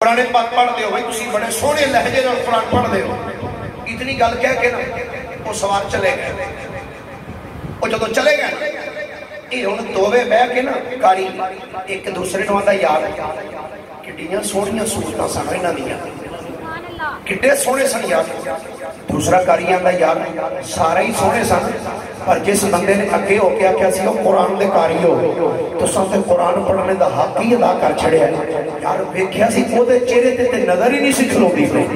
قرآن پاک پڑھ دے ہو بھائی تسی بڑے سونے لہجے نال قرآن پڑھ دے ہو، اتنی گل کہہ کے نا وہ سوار چلے گئے. وہ جدو چلے گئے یہ ہن دوویں بہ کے نا کاری ایک دوسرے نوں آندا یار کڈیاں سونیاں صورتاں سن انہاں دیاں، کڈے سونے سن یار. دوسرا کاری آندا یار سارے ہی سونے سن پر جس بندے نے اگے ہو کے آکھیا سی وہ قرآن دے قاری ہو تساں تے قرآن پڑھنے دا حق ہی ادا کر چھڑیا یار. ویکھیا سی او دے چہرے تے نظر ہی نہیں سی کھلوندی پئی،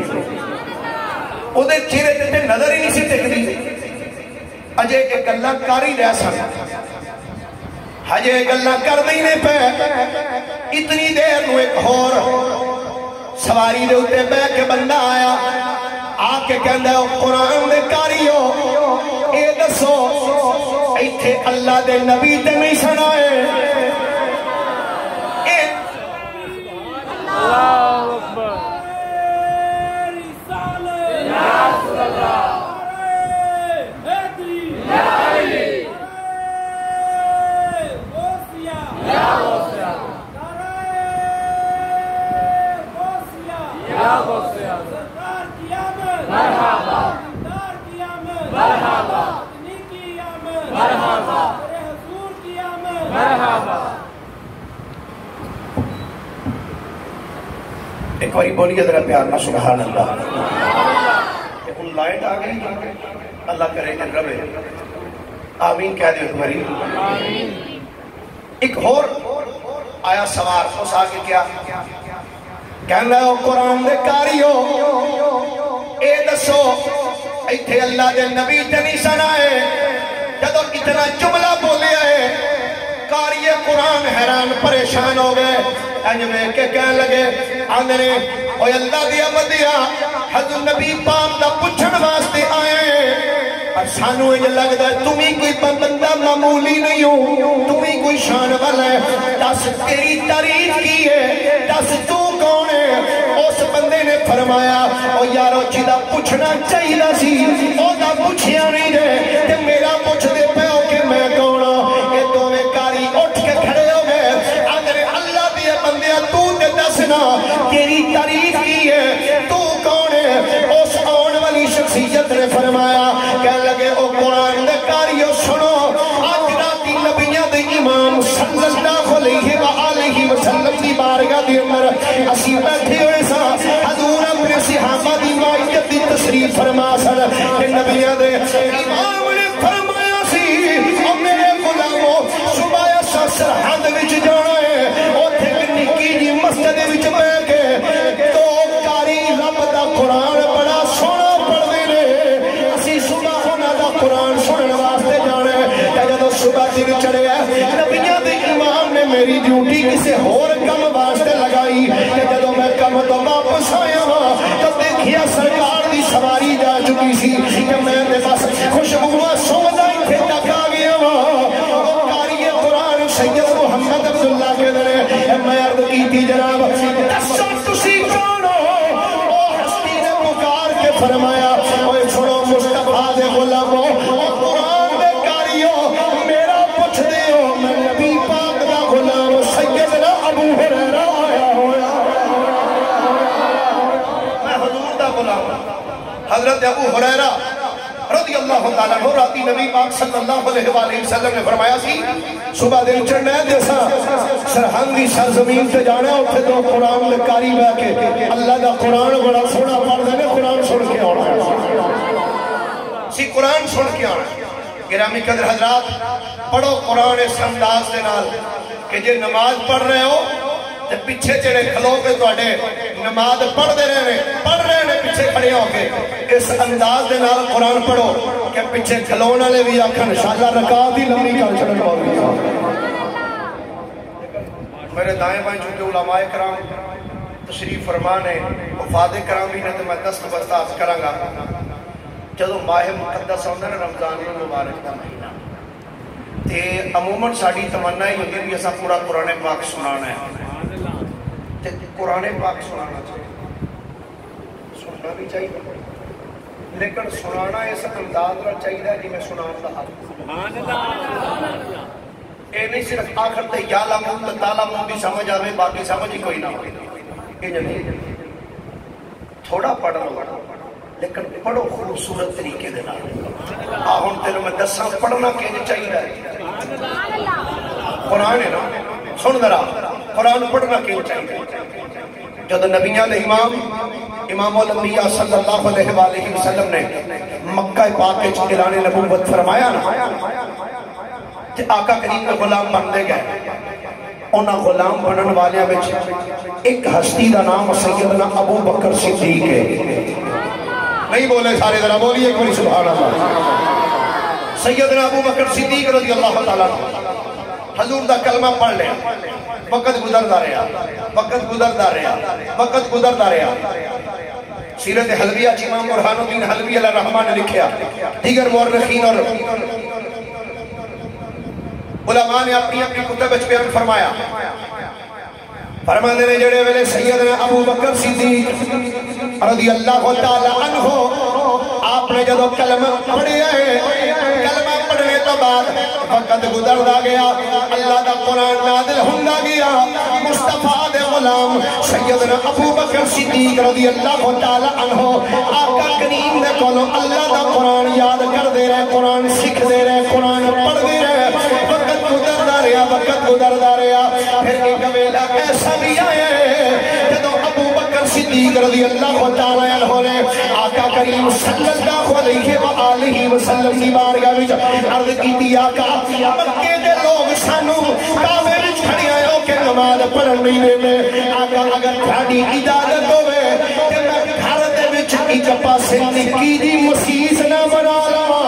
او دے چہرے تے نظر ہی نہیں سی ٹکدی. اجے کہ گلاں کر ہی رہے سن، ہجے گلاں کردے ہی نہیں پے. اتنی دیر نو ایک ہور سواری دے اوتے بیٹھ کے بندہ آیا، آ کے کہندا ہے قرآن دے قاری ہو اے دسو ایتھے اللہ دے نبی تے نہیں سنائے. اللہ اکبر یا رسول اللہ ایک باری بولیے ذرا پیار میں سبحان اللہ. ان لائٹ آ گئی اللہ کرے کہ ربے آمین کہہ دے. ایک باری ایک اور آیا سوار اس آگے کیا کہنا ہے قرآن دے قاری ہو اے دسو ایتھے اللہ دے نبی تے نہیں سنائے. جدو اتنا جملہ بولے آئے قاری قرآن حیران پریشان ہو گئے. انجوے کے کہنے لگے آندھنے اوہ اللہ دیا مدیا حضور نبی پاک دا پچھن واسطے آئے اور سانو یہ لگتا ہے تمہیں کوئی بندہ معمولی نہیں ہو، تمہیں کوئی شان والا ہے. دس تیری تعریف کی ہے، دس تو کون ہے؟ اس بندے نے فرمایا او یارو جیدہ پوچھنا چاہیے سی او دا پوچھیا نہیں دے کہ میرا پوچھ دے پہ ہو کہ میں کونا. یہ دوویں کاری اٹھ کے کھڑے ہو گئے. اگر اللہ دیا بندے تو دے دسنا تیری تعریف کی ہے تو کون ہے؟ اس آن والی شخصیت نے فرمایا کہنے لگے او قرآن دے کاریو سنو آج راتی نبیان دے امام صلی اللہ علیہ وآلہ وسلم دی بارگاہ دی عمر اسی بیٹھے ہوئے سا حضور اپنے صحابہ دی معیت دی تصریف فرما سن کہ نبیان دے امام نے فرمایا سی او میرے غلاموں صبح سا سرحد وچ جانا ہے اوتھے نکی جی مسجد وچ بیٹھ کے تو کاری رب دا قرآن بڑا سونا پڑھ دے رہے اسی صبح ہونا دا قرآن سنن واسطے جانا ہے. کہ جدو صبح دن چڑھے ہیں نبیان دے امام نے میری ڈیوٹی کسے اور کم واسطے لگائی کہ جدو میں کم تو واپس آیا ہوں تو دیکھیا سرکار دی سواری جا چکی سی کہ میں دے بس خوشبوا سودا ہی تھے تک آ گیا ہوں. کاری قرآن سید محمد عبداللہ کے درے میں عرض کی تھی جناب دسو تسی کون ہو؟ او ہستی نے پکار کے فرمایا اوے چھوڑو مصطفیٰ دے غلاموں قرآن دے کاریو میرا پوچھ دے ہو میں نبی پاک دا غلام سیدنا ابو ہریرہ آیا ہویا. میں حضور دا غلام حضرت ابو ہریرہ رضی اللہ تعالیٰ عنہ راتی نبی پاک صلی اللہ علیہ وآلہ وسلم نے فرمایا سی صبح دن چڑھنا ہے جیسا سرحد دی سرزمین سے جانا ہے اٹھے تو قرآن لکاری بہ کے اللہ دا قرآن بڑا سونا پڑھ دینے قرآن سن کے آنا ہے سی قرآن سن کے آنا ہے. گرامی قدر حضرات پڑھو قرآن اس انداز دے نال کہ جے نماز پڑھ رہے ہو تے پیچھے چڑے کھلو کے توڑے نماز پڑھ دے رہے ہیں پیچھے کھڑے ہو کے اس انداز دے نال قرآن پڑھو کہ پیچھے کھلونا لے بھی آکھن شاہدہ رکعت ہی لمبی کر چھڑن والی. میرے دائیں بائیں چونکہ علماء کرام تشریف فرمان ہے وفاد کرام بھی نے تو میں دست بستاز کروں گا. جدو ماہ مقدس ہوندہ نا رمضان مبارک دا مہینہ تے عموماً ساڑی تمنا ہی ہوتی ہے کہ ایسا پورا قرآن پاک سنانا ہے تے قرآن پاک سنانا چاہیے سننا بھی چاہیے لیکن سنانا اس انداز پر چاہیے جی میں سنان دا حق اے نہیں صرف آخر تے یا لامون تے تالامون بھی سمجھ آوے باقی سمجھ ہی کوئی نہ ہوئی. تھوڑا پڑھ لو لیکن پڑھو خوبصورت طریقے دے نال ہن تینوں میں دساں پڑھنا کیوں چاہیے قرآن ہے نا سن ذرا قرآن پڑھنا کیوں چاہیے جب نبیوں دے امام الانبیاء صلی اللہ علیہ وآلہ وسلم نے مکہ پاک وچ اعلان نبوت فرمایا نا تے آقا کریم نے غلام بنتے گئے انہاں غلام بنن والیاں وچ ایک ہستی دا نام سیدنا ابو بکر صدیق ہے نہیں بولے سارے ذرا بولیے ایک بار سبحان اللہ سیدنا ابو بکر صدیق رضی اللہ تعالیٰ حضور دا کلمہ پڑھ لیا وقت گزردا رہا سیرت حلویہ امام برہان الدین حلوی علیہ الرحمن نے لکھیا دیگر مورخین اور علماء نے اپنی کتب وچ بیان فرمایا فرماندے نے جڑے ویلے سیدنا ابو بکر صدیق رضی اللہ تعالی عنہ آپ نے جدو کلمہ پڑھیا ہے کلمہ پڑھنے تو بعد وقت گزردا گیا اللہ دا قرآن نازل ہوندا گیا مصطفیٰ دے غلام سیدنا ابو بکر صدیق رضی اللہ تعالی عنہ آقا کریم دے کولوں اللہ دا قرآن یاد کردے رہے قرآن سکھدے رہے قرآن پڑھدے رہے وقت گزردا رہا پھر ایک ویلا ایسا بھی آیا ہے جدو ابو بکر صدیق رضی اللہ تعالی عنہ نے آقا کریم صلی اللہ علیہ وآلہ وسلم کی بارگاہ وچ عرض کیتی آقا مکے دے لوگ سانو کعبے وچ کھڑے ہو کے نماز پڑھن نہیں دیندے آقا اگر تہاڈی اجازت ہوے تے میں گھر دے وچ ایک پاسے نکی جی مسیت نہ بنا لواں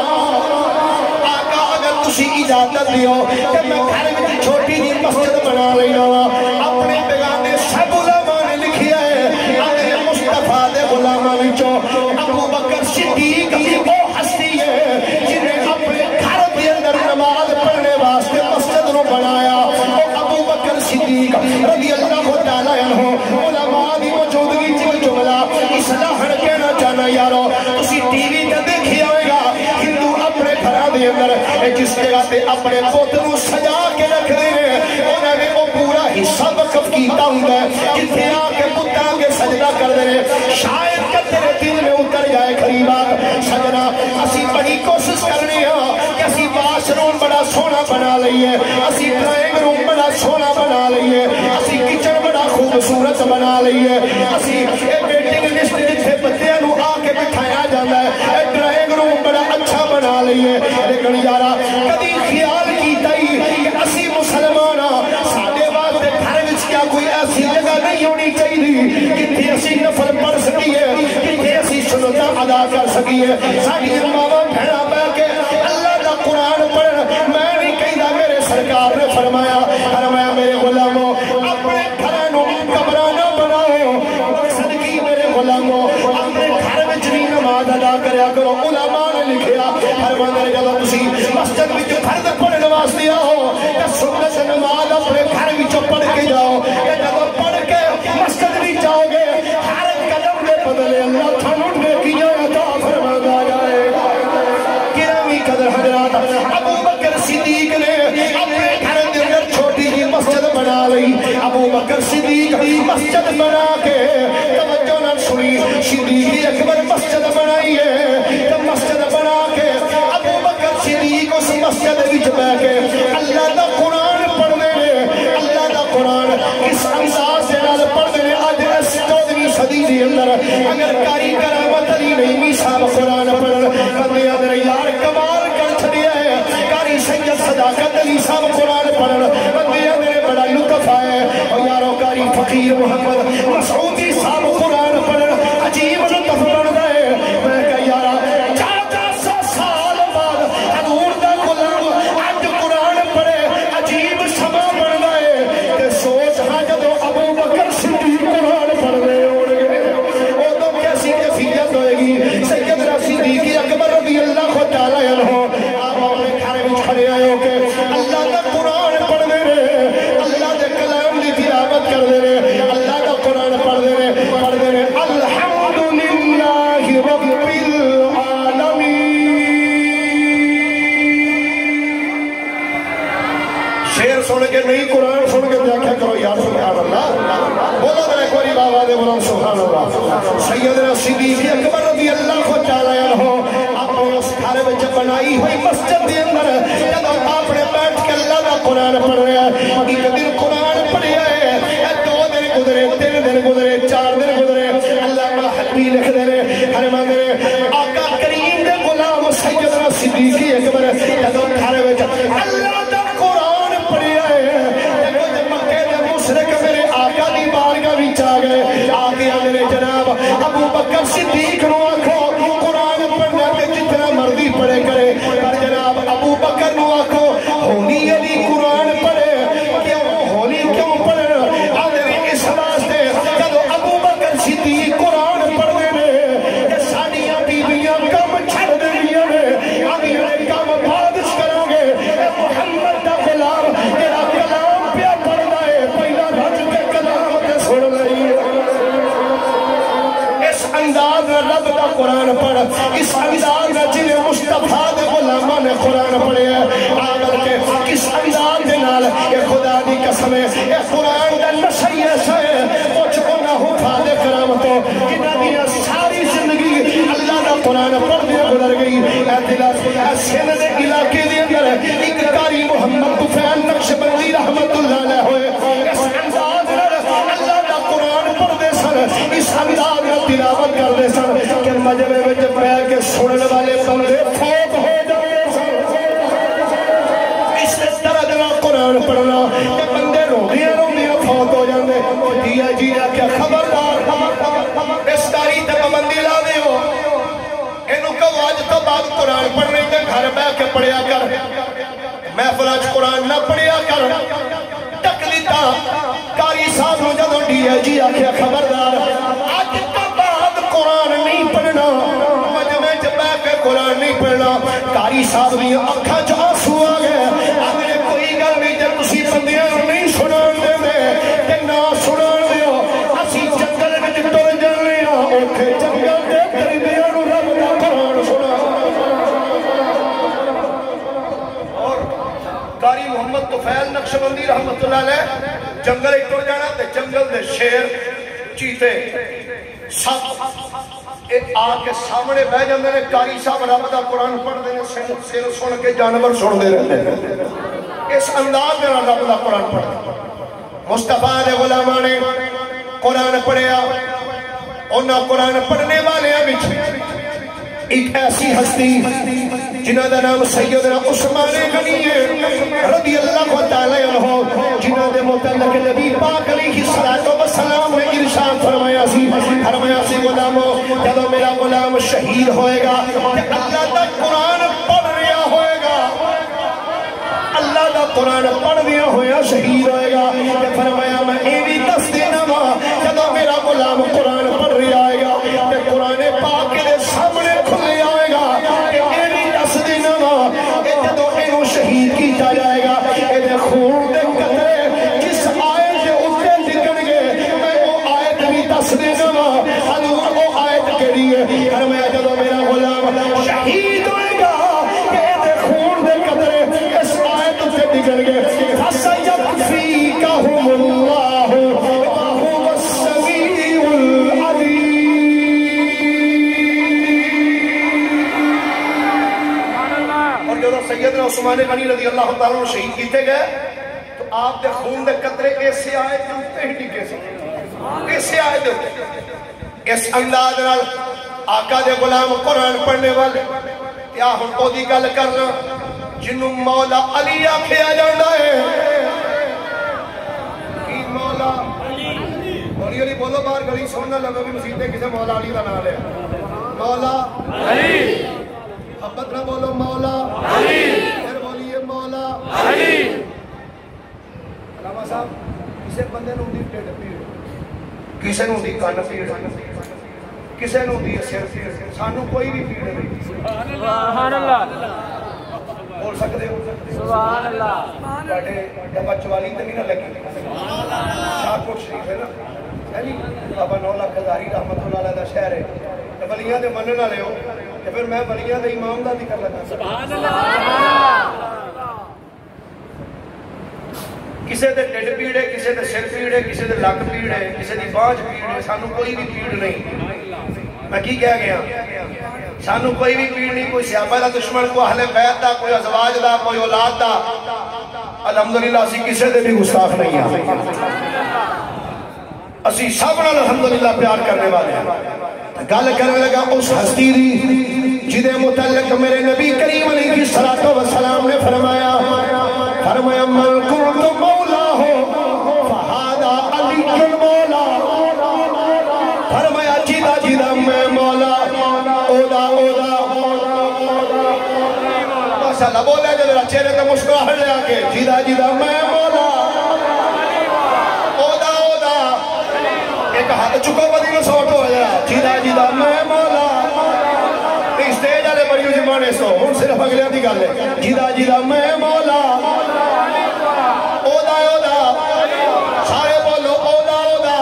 آقا اگر تسی اجازت دیو کہ میں گھر وچ چھوٹی جی مسجد بنا لینا اپنے بیگانے سب علماء نے لکھیا ہے آقا مصطفیٰ دے غلاماں وچوں ابو بکر صدیق وہ ہستی ہے جنہیں اپنے گھر کے اندر نماز پڑھنے واسطے مسجد نو بنایا وہ ابو بکر صدیق رضی اللہ تعالی عنہ علماء دی موجودگی وچ جملہ اصلاح کہنا چاہنا یارو تسی ٹی وی تے دیکھیا ہوئے گا ہندو اپنے گھراں دے اندر جس جگہ تے اپنے پوت نو سجا کے رکھ دے انہاں نے وہ پورا حصہ وقف کیتا ہوندا ہے جتھے آ کے پتاں کے سجدہ کر دے شاید کہ تیرے دل میں اتر جائے قریبا سجنا اسی بڑی کوشش کرنی ہاں کہ اسی واش روم بڑا سونا بنا لئیے اسی ڈرائنگ روم بڑا سونا بنا لئیے اسی کچن بڑا خوبصورت بنا لئیے اسی ویٹنگ لسٹ جتھے بچیاں نو آ کے بٹھایا جاتا ہے ڈرائنگ روم بڑا اچھا بنا لئیے لیکن یارا کبھی خیال کیتا ہی کہ اسی مسلمان ساڈے واسطے گھر وچ کیا کوئی ایسی جگہ نہیں ہونی چاہیے جتھے اسی نفل پڑھ سکیے جتھے اسی سنتاں ادا کر سکیے ساڈی ماواں بہناں بیٹھ کے اللہ دا قرآن پڑھن میں نہیں کہندا میرے سرکار نے فرمایا میرے غلاموں اپنے گھراں نو قبراں نہ بناؤ صدقی میرے غلاموں اپنے گھر وچ بھی نماز ادا کریا کرو علماء نے لکھیا فرمایا جدوں تسی مسجد وچ فرض پڑھن واسطے آؤ تے سنت نماز اپنے گھر وچ پڑھ کے جاؤ تے جدوں پڑھ کے مسجد وچ جاؤ گے ہر قدم دے بدلے اللہ تھانوں نیکیاں عطا فرماتا جائے گا گرامی قدر حضرات ابو بکر صدیق نے اپنے گھر دے اندر چھوٹی جی مسجد بنا لئی ابو بکر صدیق مسجد بنا کے توجہ نہ سنی صدیق اکبر مسجد بنائی ہے تو مسجد بنا کے ابو بکر صدیق اس مسجد وچ بیٹھ کے اللہ دا قرآن پڑھنے اللہ دا قرآن اس انداز سے نال پڑھنے اج اس 14ویں صدی دے اندر اگر کاری کرامت علی نعیمی صاحب قرآن پڑھن بندے اندر یار کمال کر چھڑیا ہے کاری سید صداقت علی صاحب قرآن پڑھن بندے اندر بڑا لطف آئے اور یارو کاری فقیر محمد مسعودی صاحب قرآن پڑھن عجیب لطف بن گئے میں کہا یارا اللہ سبحان اللہ سیدنا صدیق اکبر رضی اللہ تعالی عنہ اپنے اس گھر وچ بنائی ہوئی مسجد دے اندر جب آپ نے بیٹھ کے اللہ دا قرآن پڑھ رہا ہے ایک دن قرآن پڑھیا ہے 2 دن گزرے 3 دن گزرے 4 دن گزرے اللہ کا حبیب لکھ دے رہے ہر مانگے آقا کریم دے غلام سیدنا صدیق اکبر جب گھر وچ اللہ دا قرآن پڑھیا ہے جب مکے دے مشرک میرے آقا دی بارگاہ وچ آ گئے آ کے میرے جناب ابو بکر صدیق نو آکھو قرآن پڑھنے تے جتنا مرضی پڑھے کرے پر جناب ابو بکر نو آکھو ہولی علی قرآن پڑھے کیوں ہولی کیوں پڑھے آدھے اس واسطے جب ابو بکر صدیق قرآن پڑھنے میں کہ ساڑیاں بیویاں کم چھڑ دنیا میں آدھے کم بادش کرو گے اے محمد دا غلام تیرا کلام پیا پڑھنا ہے پہلا رج کے کلام تے سن لئی اس انداز رب دا قرآن پڑھ اس انداز جنہیں مصطفیٰ دے غلامہ نے قرآن پڑھے آگر کے کس انداز دے نال اے خدا دی قسم ہے اے قرآن دا نشیہ سے کچھ نہ ہو فادے کرامتوں جنہ دیا ساری زندگی اللہ دا قرآن پڑھ دیا گزر گئی اے دلات اے سن دے علاقے دے اندر ایک کاری محمد طفیل نقشبندی رحمت اللہ علیہ ہوئے اس انداز اللہ دا قرآن پڑھ دے سن اس انداز میں تلاوت کر دے سن کہ مجمع میں جب بیٹھ کے سننے والے بندے فوت ہو جائے سن اس طرح جنا قرآن پڑھنا کہ بندے روندیاں فوت ہو جاندے دیا جی کیا خبردار اس تاریخ تے پابندی لا دیو اینو کہو اج تو بعد قرآن پڑھنے تے گھر بیٹھ کے پڑھیا کر محفل اج قرآن نہ پڑھیا کر تکلیتا کاری صاحب نو جدوں ڈی آئی جی آکھیا خبردار اج تو بعد قرآن نہیں پڑھنا مجمع چ بیٹھ کے قرآن نہیں پڑھنا کاری صاحب دی اکھاں چ آنسو آ گئے اگلے کوئی گل نہیں جے تسی بندیاں نو نہیں سنان دیندے تے نہ سنان دیو اسی جنگل وچ ٹر جانے ہاں اوتھے جنگل دے پرندیاں نو رب دا قرآن سنا اور کاری محمد طفیل نقشبندی رحمت اللہ علیہ جنگل ایک ٹر جانا تے جنگل دے شیر چیتے سب آ کے سامنے بہ جاندے نے کاری صاحب رب دا قرآن پڑھ دے سن سن کے جانور سن دے رہتے ہیں اس انداز میں رب دا قرآن پڑھ مصطفیٰ دے غلاماں نے قرآن پڑھیا انہاں قرآن پڑھنے والے ایک ایسی ہستی جنہ دا نام سیدنا عثمان غنی رضی اللہ تعالی عنہ جنہ دے متعلق نبی پاک علیہ السلام نے ارشاد فرمایا سی غلامو جب میرا غلام شہید ہوئے گا کہ اللہ دا قرآن پڑھ رہا ہوئے گا اللہ دا قرآن پڑھ دیا ہویا شہید ہوئے گا کہ فرمایا میں ایوی دس دینا ماں جب میرا غلام قرآن پڑھ رہا آئے گا کہ قرآن پاک کے سامنے کھلے آئے گا کہ ایوی دس دینا ماں کہ جب انہوں شہید کیتا جائے گا کہ خون دے قطرے جس آیت کے اٹھے لکھن گے میں وہ آیت بھی دس دینا ماں حضور وہ آیت کے لیے فرمایا جب میرا غلام شہید ہوئے گا کہ خون دے قطرے اس آیت سے نکل گئے فَسَيَكْفِيكَهُمُ اللَّهُ وَهُوَ السَّمِيعُ الْعَلِيمُ اور جب سیدنا عثمان غنی رضی اللہ تعالیٰ شہید کیتے گئے تو آپ دے خون دے قطرے ایسے آئے کہ اٹھتے ہی ٹکے سکتے ایسے آئے دے اس انداز نال آقا دے غلام قرآن پڑھنے والے کیا ہم کو دی گل کرنا جنہوں مولا علی آکھیا جاندہ ہے کی مولا علی علی بولو بار گلی سننا لگو بھی مسیح دے کسے مولا علی کا نام ہے مولا علی محبت نہ بولو مولا علی پھر بولیے مولا علی علامہ صاحب کسے بندے نوں دی ٹھڈ پیڑ کسے نوں دی کان پیڑ کسے نوں دی سر پیڑ سانو کوئی بھی پیڑ نہیں سبحان اللہ بول سکتے ہو سبحان اللہ بڑے ڈبا چوالی تے نہیں نہ لگی شاہپور شریف ہے نا بابا 9 لاکھ ہزاری رحمت اللہ علیہ دا شہر ہے تے ولیاں دے منن والے ہو تے پھر میں ولیاں دے امام دا ذکر لگا سبحان اللہ کسی دے ڈھڈ پیڑ ہے، کسی دے سر پیڑ ہے، کسی دے لک پیڑ ہے، کسی دی بانج پیڑ ہے، سانو کوئی بھی پیڑ نہیں۔ میں کی کہہ گیا؟ سانو کوئی بھی پیڑ نہیں، کوئی صحابہ دا دشمن، کوئی اہل بیت دا، کوئی ازواج دا، کوئی اولاد دا۔ الحمدللہ اسی کسی دے بھی گستاخ نہیں ہیں، اسی سب نال الحمدللہ پیار کرنے والے ہیں۔ گل کرنے لگا اس ہستی دی جدے متعلق میرے نبی کریم علیہ السلام نے فرمایا من کنت مولا ہو فہذا علی المولا، فرمایا جیدہ جیدہ میں مولا اودا ماشاءاللہ بولے جو میرا چہرے تے مسکراہٹ لے آکے جیدہ جیدہ میں مولا اودا ایک ہاتھ چکو بدی میں سوٹ ہو جائے جیدہ جیدہ میں مولا اسٹیج آلے بڑیوں زمانے سو ہون صرف اگلے دی گالے جیدہ جیدہ میں مولا اودا سارے بولو اودا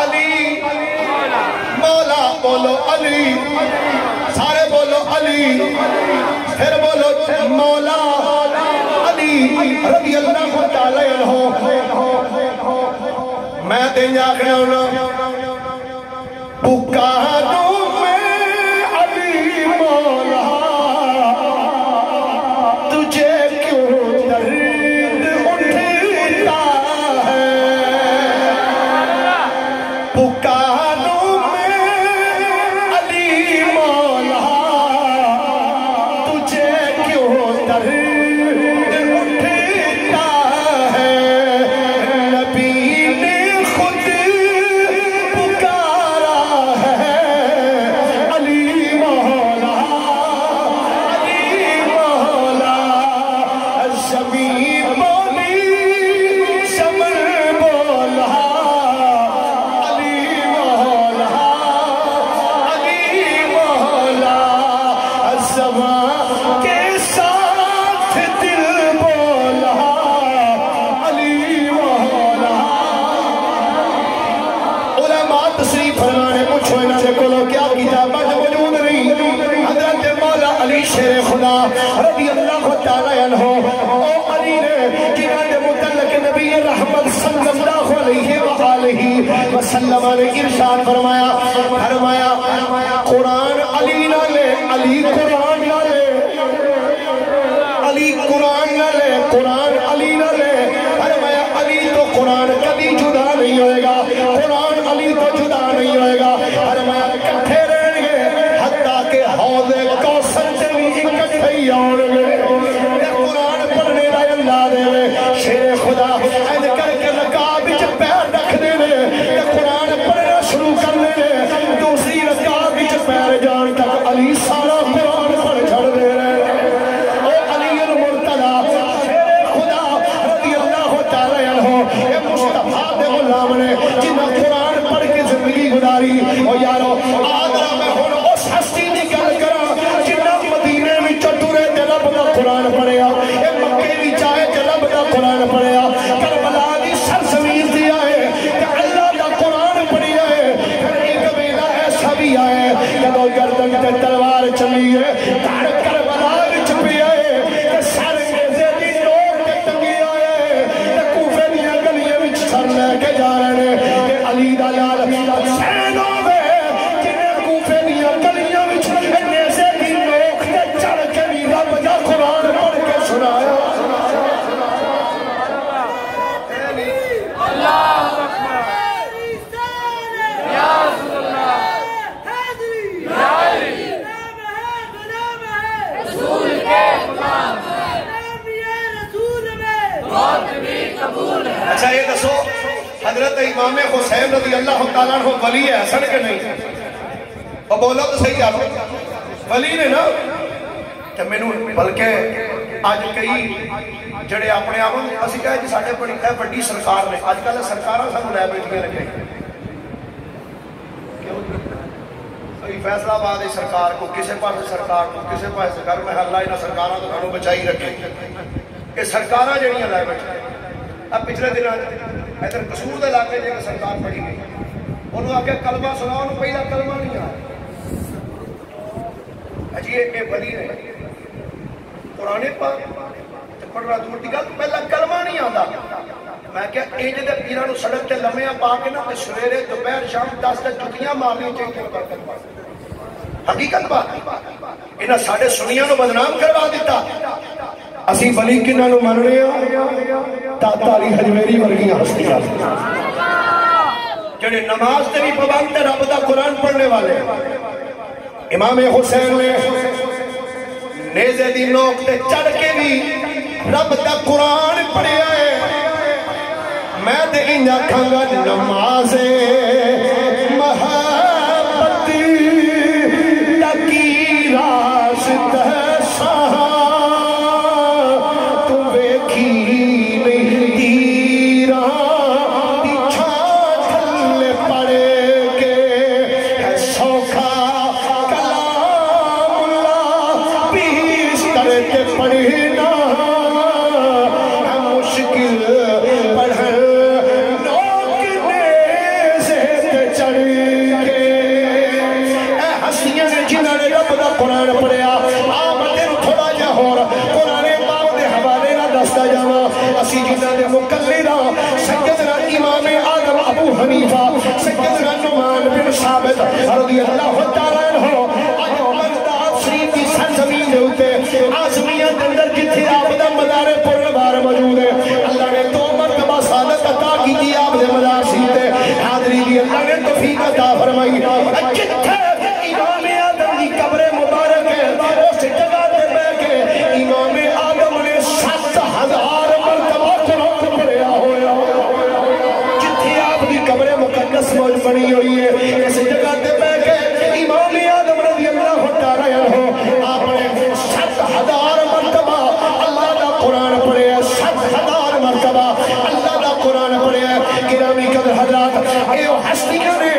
علی مولا بولو علی سارے بولو علی پھر بولو مولا علی رضی اللہ تعالی عنہ۔ میں دیں آخر ہونا پکاروں میں علی مولا تجھے کیوں درد اٹھتا ہے، پکاروں میں علی مولا تجھے کیوں درد اٹھتا ہے، نبی نے خود پکارا ہے علی مولا زمین بولی شمر بولا علی مولا زمان کے ساتھ دل بولا علی مولا۔ علماء تصریف فرمانے پوچھو انہاں نے کولو کیا کتاباں موجود نہیں، حضرت مولا علی شیر خدا رضی اللہ تعالی عنہ او علی نے جنہاں دے متعلق نبی رحمت صلی اللہ علیہ وآلہ وسلم نے ارشاد فرمایا قرآن علی نہ لے علی قرآن نہ لے علی قرآن نہ لے قرآن علی نہ لے، فرمایا علی تو قرآن کبھی جدا نہیں ہوئے گا، قرآن علی تو جدا نہیں ہوئے گا، فرمایا کٹھے رہیں گے حتیٰ کہ حوض کوثر سے بھی اکٹھے ہی آؤں گے۔ قرآن پڑھنے کا اللہ دے شیر خدا اینج کر کے رکعت وچ پیر رکھ دے قرآن پڑھنا شروع کر دے، دوسری رکعت وچ پیر جان تک علی سارا قرآن پڑھ چھڑ دے او علی المرتضی شیر خدا رضی اللہ تعالی عنہ اے مصطفیٰ دے غلام نے جنہاں قرآن پڑھ کے زندگی گزاری۔ او یارو آدھرا میں ہن اس ہستی دی گل کراں جنہاں مدینے وچ ٹرے تے رب دا قرآن پڑھیا، اے مکے وچ آئے تے رب دا قرآن پڑھیا، کربلا دی سرزمین تے آئے تے اللہ دا قرآن پڑھیا ہے، پھر ایک ویلا ایسا بھی آئے جدوں گردن تے تلوار چلی ہے دھڑ کربلا وچ پئی ہے تے سر نیزے دی نوک تے ٹنگی آئے تے کوفے دیاں گلیاں وچ سر لے کے جا رہے ہیں کہ علی دا لال حسین ہوے جنہیں کوفے دیاں گلیاں وچ نیزے دی نوک تے چڑھ کے بھی رب دا قرآن پڑھ کے سنایا۔ اچھا یہ دسو حضرت امام حسین رضی اللہ تعالیٰ عنہ ولی ہے حسن کے نہیں؟ اور بولو تو صحیح آپ ولی نے نا کہ میں نے بلکہ آج کئی جڑے اپنے آپ اسی کہا جی ساڑھے بڑی سرکار نے آج کل سرکارہ سانو لے بیٹھنے لگے فیصلہ آباد سرکار کو کسے پاس سرکار کو کسے پاس گھر میں اللہ انہاں سرکارہ تو سانو بچائی رکھے کہ سرکارہ جڑیاں لے بیٹھے۔ اب پچھلے دن ادھر قصور دے علاقے جگہ سرکار پڑھی گئی، انہوں آکے کلمہ سنا، انہوں پہلا کلمہ نہیں آیا۔ اجی ایک ولی نے قرآن پاک پڑھنا دور دی گل پہلا کلمہ نہیں آندا میں کیا انج دے پیراں نو سڑک تے لمحیاں پا کے نا تے سویرے دوپہر شام 10 تے جتیاں مارنی چاہیے برکت واسطے حقیقت بات انہاں ساڈے سنیاں نو بدنام کروا دیتا اسی ولی کناں نو من رہے ہاں داتا علی حجویری ورگیاں ہستیاں جڑے نماز تے بھی پابند تے رب دا قرآن پڑھنے والے امام حسین نے نیزے دی نوک تے چڑھ کے بھی رب دا قرآن پڑھیا ہے میں تے انجا کھانگا نماز محبت تکی راست سہا تو ویکھی نہیں دیران پیچھا تھل پڑے کے ہے سوکھا کلام اللہ پیش کرتے پڑھنا ہے مشکل پڑھن قرآن پڑھیا آپ تیرو تھوڑا جا ہو رہا قرآن پاک دے حوالے نہ دستا جانا اسی جنہ دے مقلدہ سیدنا امام آدم ابو حنیفہ سیدنا نعمان بن ثابت رضی اللہ تعالیٰ عنہ آج بغداد شریف کی سرزمین دے ہوتے آزمیت اندر جتھے آپ دا مدار پرنوار موجود ہے اللہ نے 2 مرتبہ سعادت عطا کی تھی آپ دے مدار سیتے حاضری دی اللہ نے توفیق عطا فرمائی جتھے امام آدم دی قبر مبارک ہے اس جگہ تے بیٹھ کے امام آدم نے 7000 مرتبہ قرآن پڑھیا ہویا جتھے آپ دی قبر مقدس موج بنی ہوئی ہے اس جگہ تے بیٹھ کے امام آدم رضی اللہ تعالیٰ عنہ آپ نے 7000 مرتبہ اللہ دا قرآن پڑھیا 7000 مرتبہ اللہ دا قرآن پڑھیا گرامی قدر حضرات اے ہستیاں نے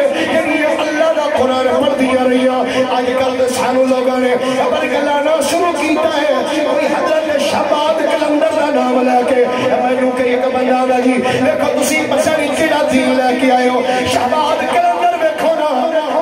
اللہ دا قرآن پڑھ دیا رہی آج کل دے سانو لوگاں نے برگلانا شروع کیتا ہے کوئی حضرت شہباد کلندر دا نام لے کے میں نو کہ ایک بندہ دا جی دیکھو تسی پسانی کیڑا دین لے کے آئے ہو شہباد کلندر دیکھو نا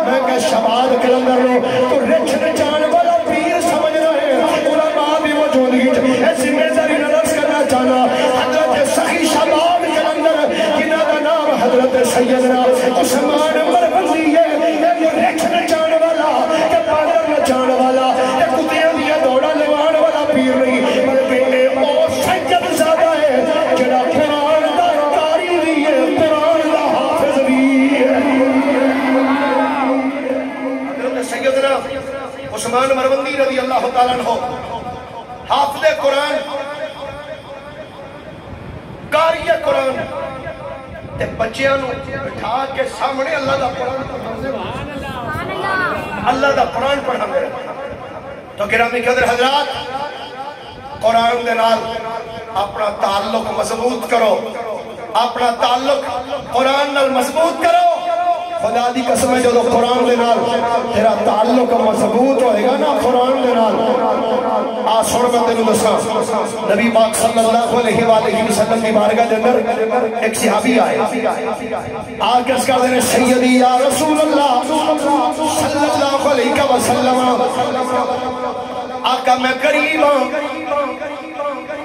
میں کہ شہباد کلندر نو تو رچ نچان والا پیر سمجھ رہے علماء بھی موجود گی ایسی میزاری نرس کرنا چاہنا حضرت سخی شہباد کلندر جنہ دا نام حضرت سیدنا عثمان مربندی ہے رچ نچان والا کہ پادر نچان والا کہ کتیاں دیا دوڑا لوان والا پیر نہیں بلکہ اے او سجد زیادہ ہے جڑا قرآن دا قاری بھی ہے قرآن دا حافظ بھی ہے حضرت سیدنا عثمان مروندی رضی اللہ تعالیٰ عنہ حافظ قرآن قاری قرآن تے بچیاں نو بٹھا کے سامنے اللہ دا قرآن اللہ دا قرآن پڑھا میرے تو گرامی قدر حضرات قرآن دے نال اپنا تعلق مضبوط کرو اپنا تعلق قرآن نال مضبوط کرو خدا دی قسم ہے جو قرآن دے نال تیرا تعلق مضبوط ہوئے گا نا قرآن دے نال سن میں تینوں دساں نبی پاک صلی اللہ علیہ وآلہ وسلم کی بارگاہ دے اندر ایک صحابی آئے آکے اس کا دینے سیدی یا رسول اللہ صلی اللہ علیہ وسلم آقا میں قریب ہوں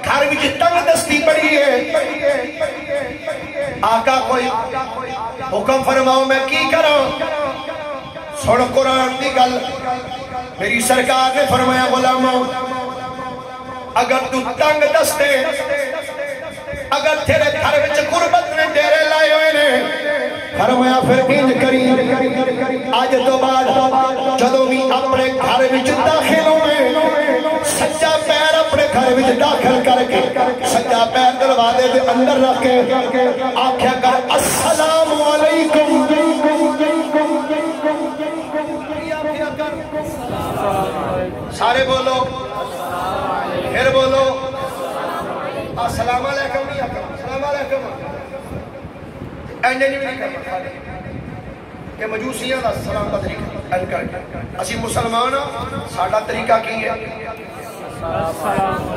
گھر وچ تنگ دستی پڑی ہے آقا کوئی حکم فرماؤ میں کی کروں سن قرآن دی گل میری سرکار نے فرمایا غلاموں اگر تو تنگ دستے اگر تیرے گھر وچ غربت نے ڈیرے لائے ہوئے نے فرمایا پھر انج کری آج تو بعد جدوں بھی اپنے گھر وچ داخل ہوئے سجا پیر اپنے گھر وچ داخل کر کے سجا پیر دروازے دے اندر رکھ کے آکھیا کر السلام علیکم سارے بولو پھر بولو السلام علیکم نہیں آکھا السلام علیکم اینجے نہیں کرنا کہ مجوسیاں دا سلام دا طریقہ انکر اسی مسلمان ساڑھا طریقہ کی ہے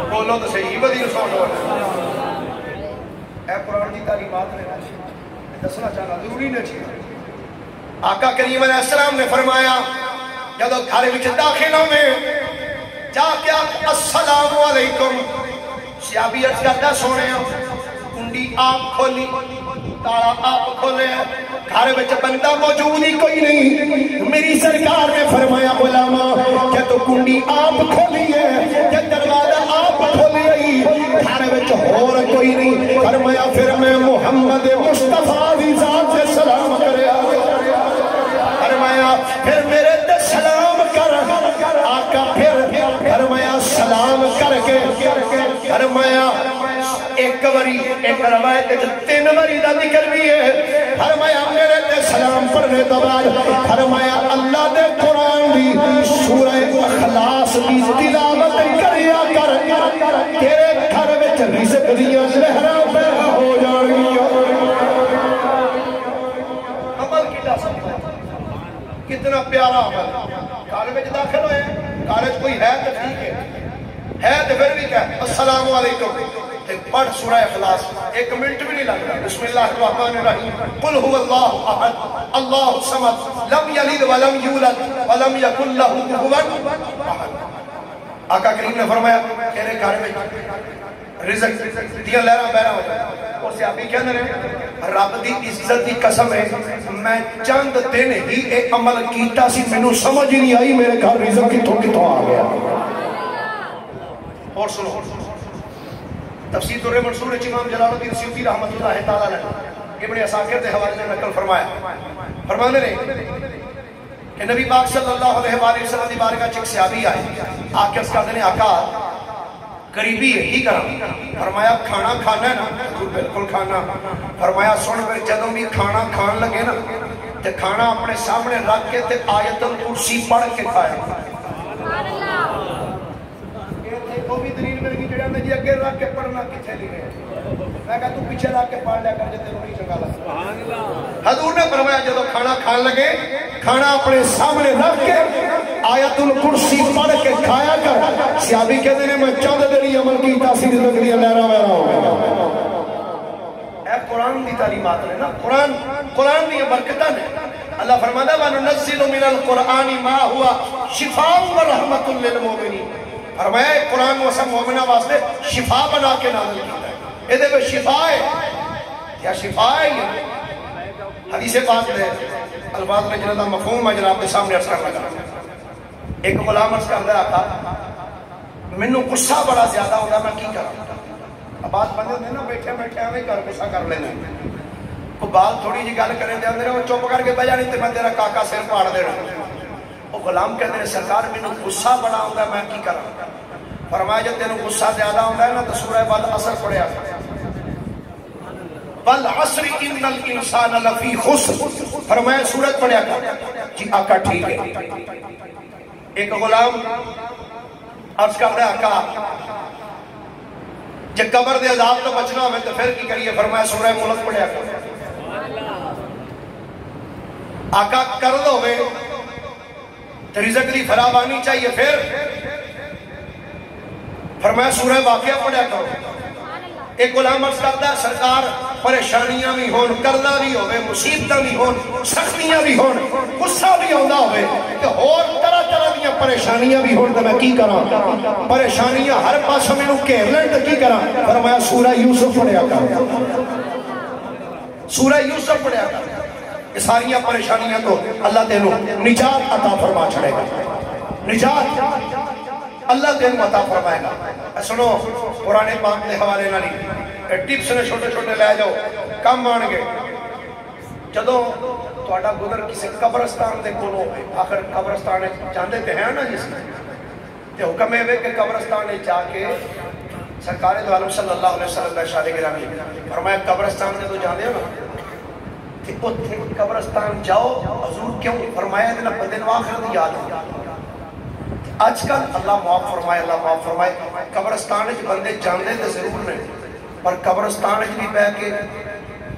بولو تو صحیح بدی رسول اللہ اے قرآن دی تعلیمات نے دسنا چاہنا ضروری نہیں چاہیے آقا کریم علیہ السلام نے فرمایا جب گھر وچ داخل ہوئے جا کے السلام علیکم صحابی عرض کرتا سونے کنڈی آپ کھولی تالا آپ کھولے گھر وچ بندہ موجود ہی کوئی نہیں میری سرکار نے فرمایا غلاما کہ تو کنڈی آپ کھولی ہے کہ دروازہ آپ کھولی ہے گھر وچ اور کوئی نہیں فرمایا پھر میں محمد مصطفیٰ دی ذات سے سلام کریا فرمایا پھر میرے تے سلام کر آقا پھر فرمایا سلام کر کے فرمایا ایک وری ایک روایت تین وری دا ذکر بھی ہے فرمایا میرے تے سلام پڑھنے تو بعد فرمایا اللہ دے قرآن دی سورہ اخلاص دی تلاوت کریا کر تیرے گھر وچ رزق دیاں لہراں پیدا ہو جان گیاں عمل کیتا سمجھا کتنا پیارا عمل کالج وچ داخل ہوئے کالج کوئی ہے تو ٹھیک ہے تو پھر بھی کیا السلام علیکم پڑھ سورہ اخلاص ایک منٹ بھی نہیں لگ رہا بسم اللہ الرحمن الرحیم قل هو اللہ احد اللہ الصمد لم یلد ولم یولد ولم یکن لہ کفوا احد آقا کریم نے فرمایا تیرے گھر میں رزق دیا لہراں بہراں ہو جائے اور صحابی کہنے رہے رب دی عزت دی قسم ہے میں چند دن ہی ایک عمل کیتا سی مینوں سمجھ نہیں آئی میرے گھر رزق کتھوں آ گیا اور سنو تفسیر در منصور امام جلال الدین سیوطی رحمۃ اللہ تعالی علیہ ابن عساکر کے حوالے سے نقل فرمایا فرمانے رہے کہ نبی پاک صلی اللہ علیہ وآلہ وسلم دی بارگاہ چ ایک صحابی آئے آ کے اس کا نے آقا قریبی ہے کی کرا فرمایا کھانا کھانا ہے نا بالکل کھانا فرمایا سن پھر جدوں بھی کھانا کھان لگے نا تے کھانا اپنے سامنے رکھ کے تے آیت الکرسی پڑھ کے کھایا وہ بھی دلیل مل گئی جڑا میں جی اگے رکھ کے پڑھنا کتنے لکھے میں کہا تو پیچھے رکھ کے پڑھ لیا کر جتے نہیں چنگا لگتا حضور نے فرمایا جدو کھانا کھان لگے کھانا اپنے سامنے رکھ کے آیت الکرسی پڑھ کے کھایا کر صحابی کہتے ہیں میں چند دن عمل کی تاثیر رکھ دیا لہرا وہرا ہو گیا اے قرآن دی تعلیمات نے نا قرآن دی برکتہ نے اللہ فرماتا ہے وَنُنَزِّلُ مِنَ الْقُرْآنِ مَا هُوَ شِفَاءٌ وَرَحْمَةٌ لِلْمُؤْمِنِينَ فرمایا قرآن موسم مومنہ واسطے شفا بنا کے نازل کیتا ہے یہ دے شفا ہے کیا شفا ہے یہ حدیث پاک میں الفاظ میں جنہاں مفہوم ہے جناب کے سامنے عرض کرنا چاہتا ایک غلام عرض کر آقا منو غصہ بڑا زیادہ ہوتا میں کی کروں اب بات بندے ہوتے ہیں نا بیٹھے بیٹھے ہمیں کر غصہ کر لینے کو بات تھوڑی جی گل کریں دے اندر وہ چپ کر کے بجا نہیں تے میں تیرا کاکا سر پاڑ دے رہا وہ غلام کہتے ہیں سرکار میں غصہ بڑا ہوتا ہے میں کی کروں فرمایا جب تینوں غصہ زیادہ ہوتا ہے نا تو سورہ والعصر پڑھیا والعصر ان الانسان لفی خسر فرمایا سورت پڑھیا کر جی آقا ٹھیک ہے ایک غلام عرض کر رہا آقا جب قبر دے عذاب تو بچنا ہمیں تو پھر کی کریے فرمایا سورہ ملک پڑھیا کر آقا کر دو ہوئے رزق دی فراوانی چاہیے پھر فرمایا سورہ واقعہ پڑھیا کرو ایک غلام عرض کرتا ہے سرکار پریشانیاں بھی ہون کرنا بھی ہوئے مصیبتیں بھی ہون سختیاں بھی ہون غصہ بھی ہونا ہوئے کہ اور طرح طرح دیا پریشانیاں بھی ہون تو میں کی کراں پریشانیاں ہر پاس میں نو کہہ لیں تو کی کراں فرمایا سورہ یوسف پڑھیا کرو سورہ یوسف پڑھیا کرو یہ ساریاں پریشانیاں تو اللہ تینو نجات عطا فرما چھڑے گا نجات اللہ تینو عطا فرمائے گا سنو قرآن پاک نے حوالے نہ لی ٹپس نے چھوٹے چھوٹے لے جاؤ کم مان گئے جدو توڑا گدر کسی قبرستان دے کولو آخر قبرستان جاندے تے ہیں نا جس میں تے حکم ہے کہ قبرستان جا کے سرکار دو عالم صلی اللہ علیہ وسلم کا ارشاد گرامی فرمایا قبرستان دے تو جاندے ہو نا کہ اتھے قبرستان جاؤ حضور کیوں فرمایا دینا بدن آخرت یاد ہو آج کل اللہ معاف فرمائے قبرستان جو بندے جاندے تھے ضرور نہیں پر قبرستان جو بھی بہ کے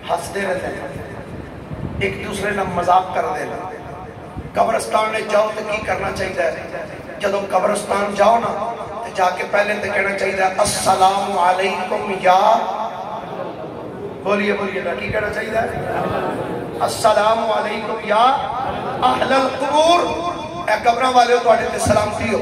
ہنس دے رہتے ہیں ایک دوسرے نے مذاق کر دے قبرستان میں جاؤ تو کی کرنا چاہیے جب قبرستان جاؤ نا تو جا کے پہلے تو کہنا چاہیے السلام علیکم یا بولیے نا کی کہنا چاہیے السلام علیکم یا اہل القبور اے قبرہ والے ہو تو آٹھے تے سلامتی ہو